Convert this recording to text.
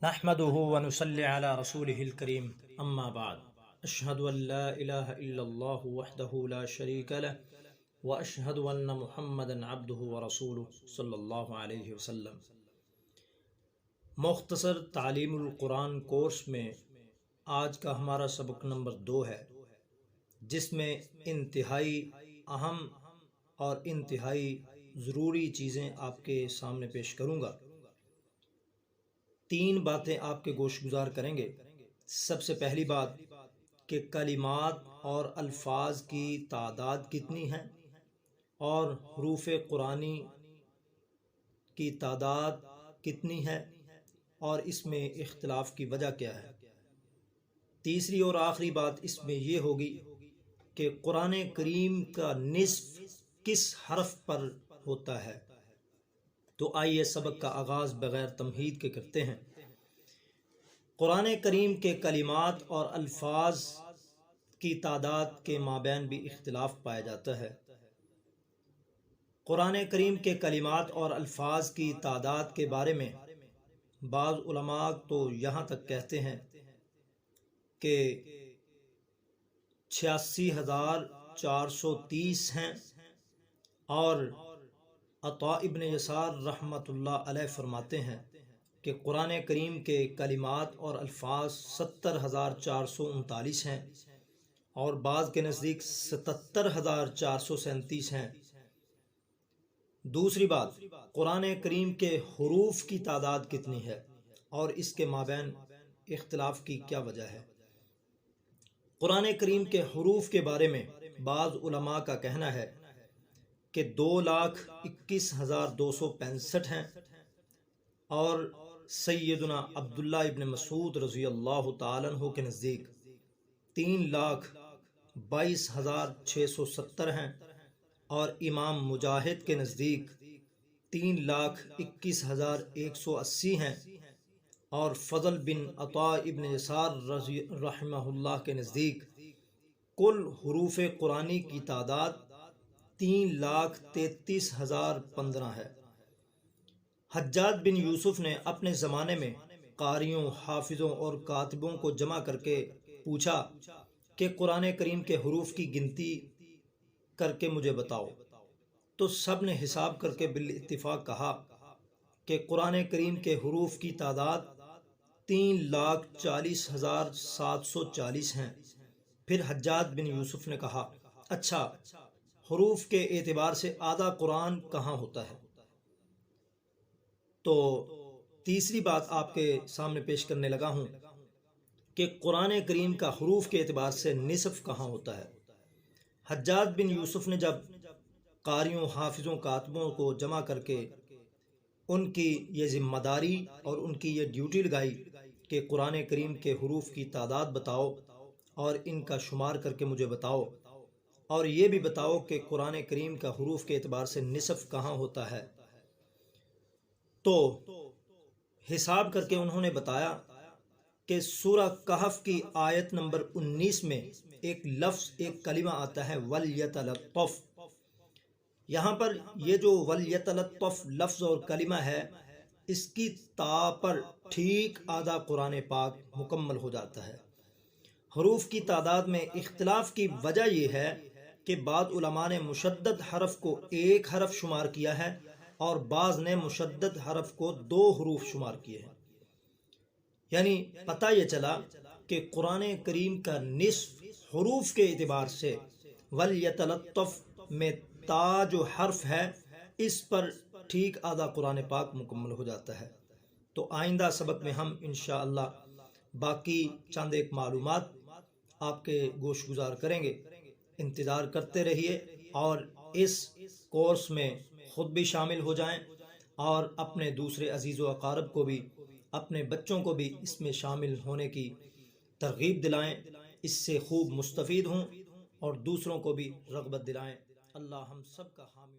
نحمده ونصلي على رسوله الكريم اما بعد اشهد ان لا اله الا الله وحده لا شريك له واشهد ان محمدا عبده ورسوله صلی اللہ علیہ وسلم۔ مختصر تعلیم القرآن کورس میں آج کا ہمارا سبق نمبر 2 ہے، جس میں انتہائی اہم اور انتہائی ضروری چیزیں آپ کے سامنے پیش کروں گا۔ 3 باتیں آپ کے گوش گزار کریں گے۔ سب سے پہلی بات کہ کلمات اور الفاظ کی تعداد کتنی ہے اور حروف قرآنی کی تعداد کتنی ہے اور اس میں اختلاف کی وجہ کیا ہے۔ تیسری اور آخری بات اس میں یہ ہوگی کہ قرآن کریم کا نصف کس حرف پر ہوتا ہے۔ تو آئیے سبق کا آغاز بغیر تمہید کے کرتے ہیں۔ قرآن کریم کے کلمات اور الفاظ کی تعداد کے مابین بھی اختلاف پایا جاتا ہے۔ قرآن کریم کے کلمات اور الفاظ کی تعداد کے بارے میں بعض علماء تو یہاں تک کہتے ہیں کہ 86,430 ہیں، اور عطاء ابن یسار رحمۃ اللہ علیہ فرماتے ہیں کہ قرآن کریم کے کلمات اور الفاظ 70,439 ہیں، اور بعض کے نزدیک 77,437 ہیں۔ دوسری بات، قرآن کریم کے حروف کی تعداد کتنی ہے اور اس کے مابین اختلاف کی کیا وجہ ہے۔ قرآن کریم کے حروف کے بارے میں بعض علماء کا کہنا ہے کہ 2,21,265 ہیں، اور سیدنا عبداللہ ابن مسعود رضی اللہ تعالیٰ عنہ کے نزدیک 3,22,670 ہیں، اور امام مجاہد کے نزدیک 3,21,180 ہیں، اور فضل بن عطاء ابن یسار رحمہ اللہ کے نزدیک کل حروف قرآنی کی تعداد 3,33,015 ہے۔ حجاج بن یوسف نے اپنے زمانے میں قاریوں، حافظوں اور کاتبوں کو جمع کر کے پوچھا کہ قرآن کریم کے حروف کی گنتی کر کے مجھے بتاؤ، تو سب نے حساب کر کے بالاتفاق کہا کہ قرآن کریم کے حروف کی تعداد 3,40,740 ہیں۔ پھر حجاج بن یوسف نے کہا، اچھا، حروف کے اعتبار سے آدھا قرآن کہاں ہوتا ہے؟ تو تیسری بات آپ کے سامنے پیش کرنے لگا ہوں کہ قرآن کریم کا حروف کے اعتبار سے نصف کہاں ہوتا ہے۔ حجاج بن یوسف نے جب قاریوں، حافظوں، کاتبوں کو جمع کر کے ان کی یہ ذمہ داری اور ان کی یہ ڈیوٹی لگائی کہ قرآن کریم کے حروف کی تعداد بتاؤ اور ان کا شمار کر کے مجھے بتاؤ، اور یہ بھی بتاؤ کہ قرآن کریم کا حروف کے اعتبار سے نصف کہاں ہوتا ہے، تو حساب کر کے انہوں نے بتایا کہ سورہ کہف کی آیت نمبر 19 میں ایک لفظ، ایک کلمہ آتا ہے وَلْيَتَلَطَّفْ۔ یہاں پر یہ جو وَلْيَتَلَطَّفْ لفظ اور کلمہ ہے، اس کی تا پر ٹھیک آدھا قرآن پاک مکمل ہو جاتا ہے۔ حروف کی تعداد میں اختلاف کی وجہ یہ ہے کہ بعض علماء نے مشدد حرف کو ایک حرف شمار کیا ہے، اور بعض نے مشدد حرف کو 2 حروف شمار کیے ہیں۔ یعنی پتہ یہ چلا کہ قرآن کریم کا نصف حروف کے اعتبار سے وَلْيَتَلَطَّفْ میں تا جو حرف ہے، اس پر ٹھیک آدھا قرآن پاک مکمل ہو جاتا ہے۔ تو آئندہ سبق میں ہم انشاءاللہ باقی چند ایک معلومات آپ کے گوش گزار کریں گے۔ انتظار کرتے رہیے، اور اس کورس میں خود بھی شامل ہو جائیں، اور اپنے دوسرے عزیز و اقارب کو بھی، اپنے بچوں کو بھی اس میں شامل ہونے کی ترغیب دلائیں، اس سے خوب مستفید ہوں، اور دوسروں کو بھی رغبت دلائیں۔ اللہ ہم سب کا حامی